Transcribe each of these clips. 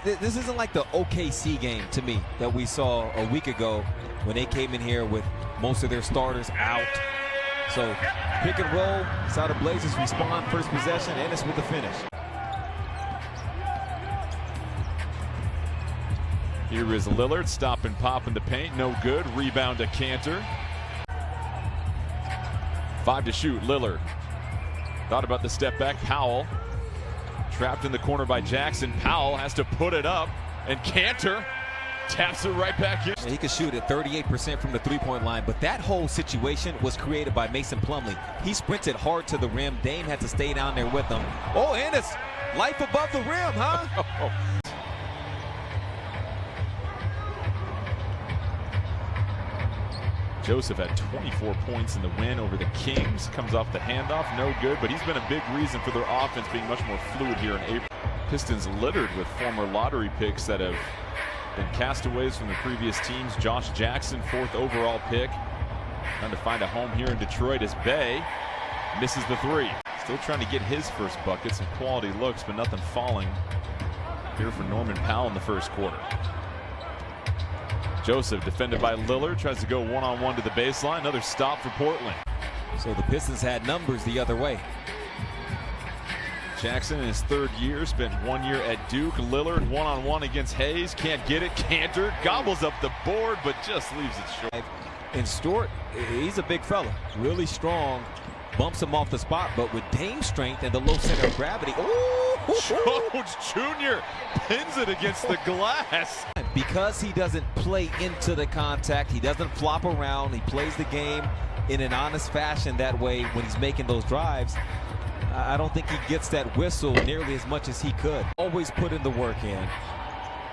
This isn't like the OKC game to me that we saw a week ago when they came in here with most of their starters out. So pick and roll, saw the Blazers respond, first possession, Enes with the finish. Here is Lillard, stop and pop in the paint, no good. Rebound to Kanter. 5 to shoot, Lillard. Thought about the step back, Powell. Trapped in the corner by Jackson. Powell has to put it up, and Kanter taps it right back in. And he could shoot at 38% from the three-point line, but that whole situation was created by Mason Plumlee. He sprinted hard to the rim. Dame had to stay down there with him. Oh, Enes, life above the rim, huh? Joseph had 24 points in the win over the Kings. Comes off the handoff, no good, but he's been a big reason for their offense being much more fluid here in April. Pistons littered with former lottery picks that have been castaways from the previous teams. Josh Jackson, 4th overall pick. Trying to find a home here in Detroit as Bay misses the 3. Still trying to get his first bucket. Some quality looks, but nothing falling here for Norman Powell in the first quarter. Joseph, defended by Lillard, tries to go one-on-one to the baseline. Another stop for Portland. So the Pistons had numbers the other way. Jackson in his 3rd year, spent 1 year at Duke. Lillard one-on-one against Hayes, can't get it. Kanter gobbles up the board, but just leaves it short. And Stewart, he's a big fella, really strong. Bumps him off the spot, but with Dame strength and the low center of gravity. Jones Jr. pins it against the glass. Because he doesn't play into the contact, he doesn't flop around, he plays the game in an honest fashion that way when he's making those drives. I don't think he gets that whistle nearly as much as he could. Always putting the work in,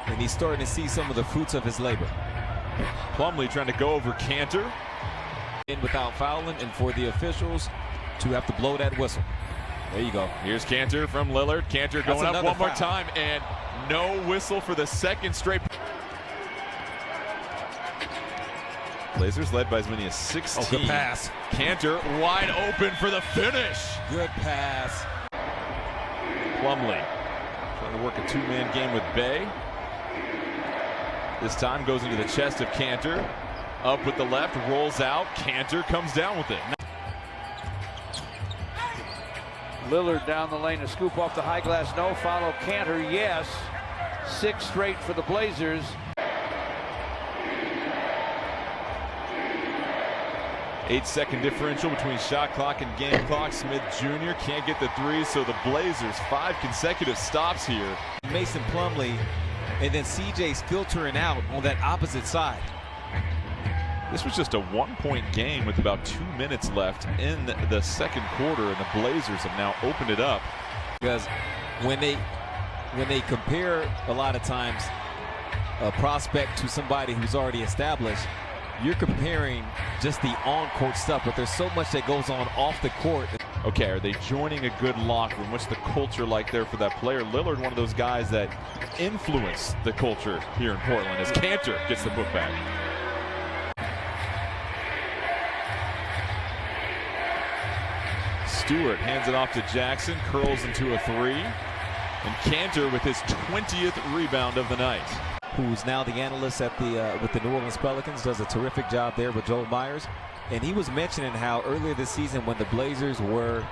and he's starting to see some of the fruits of his labor. Plumlee trying to go over Kanter. In without fouling, and for the officials to have to blow that whistle. There you go. Here's Kanter from Lillard. Kanter going up one more time, and no whistle for the 2nd straight. Blazers led by as many as 16. Oh, good pass. Kanter wide open for the finish. Good pass. Plumlee trying to work a 2-man game with Bay. This time goes into the chest of Kanter. Up with the left, rolls out. Kanter comes down with it. Lillard down the lane to scoop off the high glass. No follow. Kanter, yes. 6 straight for the Blazers. 8-second differential between shot clock and game clock. Smith Jr. can't get the 3, so the Blazers 5 consecutive stops here. Mason Plumlee, and then CJ's filtering out on that opposite side. This was just a 1-point game with about 2 minutes left in the 2nd quarter, and the Blazers have now opened it up. Because when they compare a lot of times a prospect to somebody who's already established, you're comparing just the on-court stuff, but there's so much that goes on off the court. Okay, are they joining a good locker room? What's the culture like there for that player? Lillard, one of those guys that influence the culture here in Portland, as Kanter gets the book back. Stewart hands it off to Jackson, curls into a 3. And Kanter with his 20th rebound of the night. Who's now the analyst at with the New Orleans Pelicans, does a terrific job there with Joel Myers. And he was mentioning how earlier this season when the Blazers were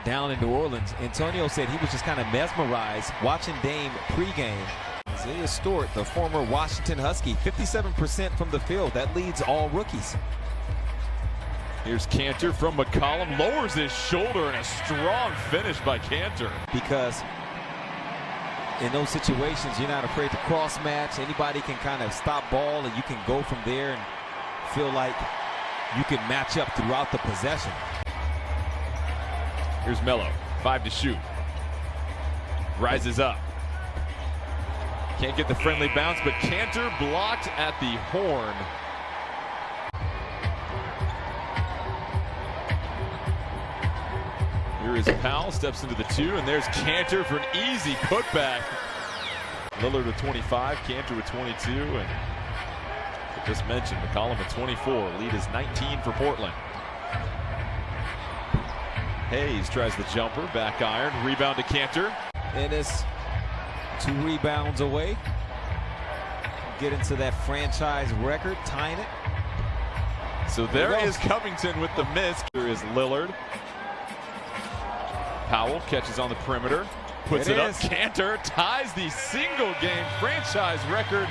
down in New Orleans, Antonio said he was just kind of mesmerized watching Dame pregame. Isaiah Stewart, the former Washington Husky, 57% from the field. That leads all rookies. Here's Kanter from McCollum, lowers his shoulder, and a strong finish by Kanter. Because in those situations, you're not afraid to cross match. Anybody can kind of stop ball, and you can go from there and feel like you can match up throughout the possession. Here's Melo, 5 to shoot. Rises up. Can't get the friendly bounce, but Kanter blocked at the horn. Here is Powell, steps into the 2, and there's Kanter for an easy putback. Lillard with 25, Kanter with 22, and I just mentioned McCollum with 24. Lead is 19 for Portland. Hayes tries the jumper, back iron, rebound to Kanter. Enes 2 rebounds away. Get into that franchise record, tying it. So there is Covington with the miss. Here is Lillard. Powell catches on the perimeter, puts it up. Kanter ties the single-game franchise record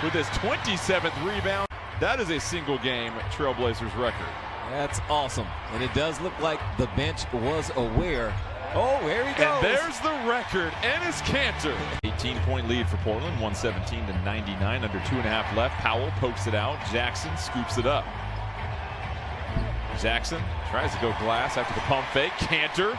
with his 27th rebound. That is a single-game Trailblazers record. That's awesome. And it does look like the bench was aware. Oh, here he goes. And there's the record. Enes Kanter. 18-point lead for Portland, 117-99, under 2.5 left. Powell pokes it out. Jackson scoops it up. Jackson tries to go glass after the pump fake. Kanter.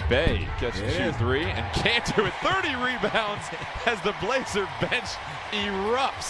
Bay catches a shoot 3, and Kanter with 30 rebounds as the Blazer bench erupts.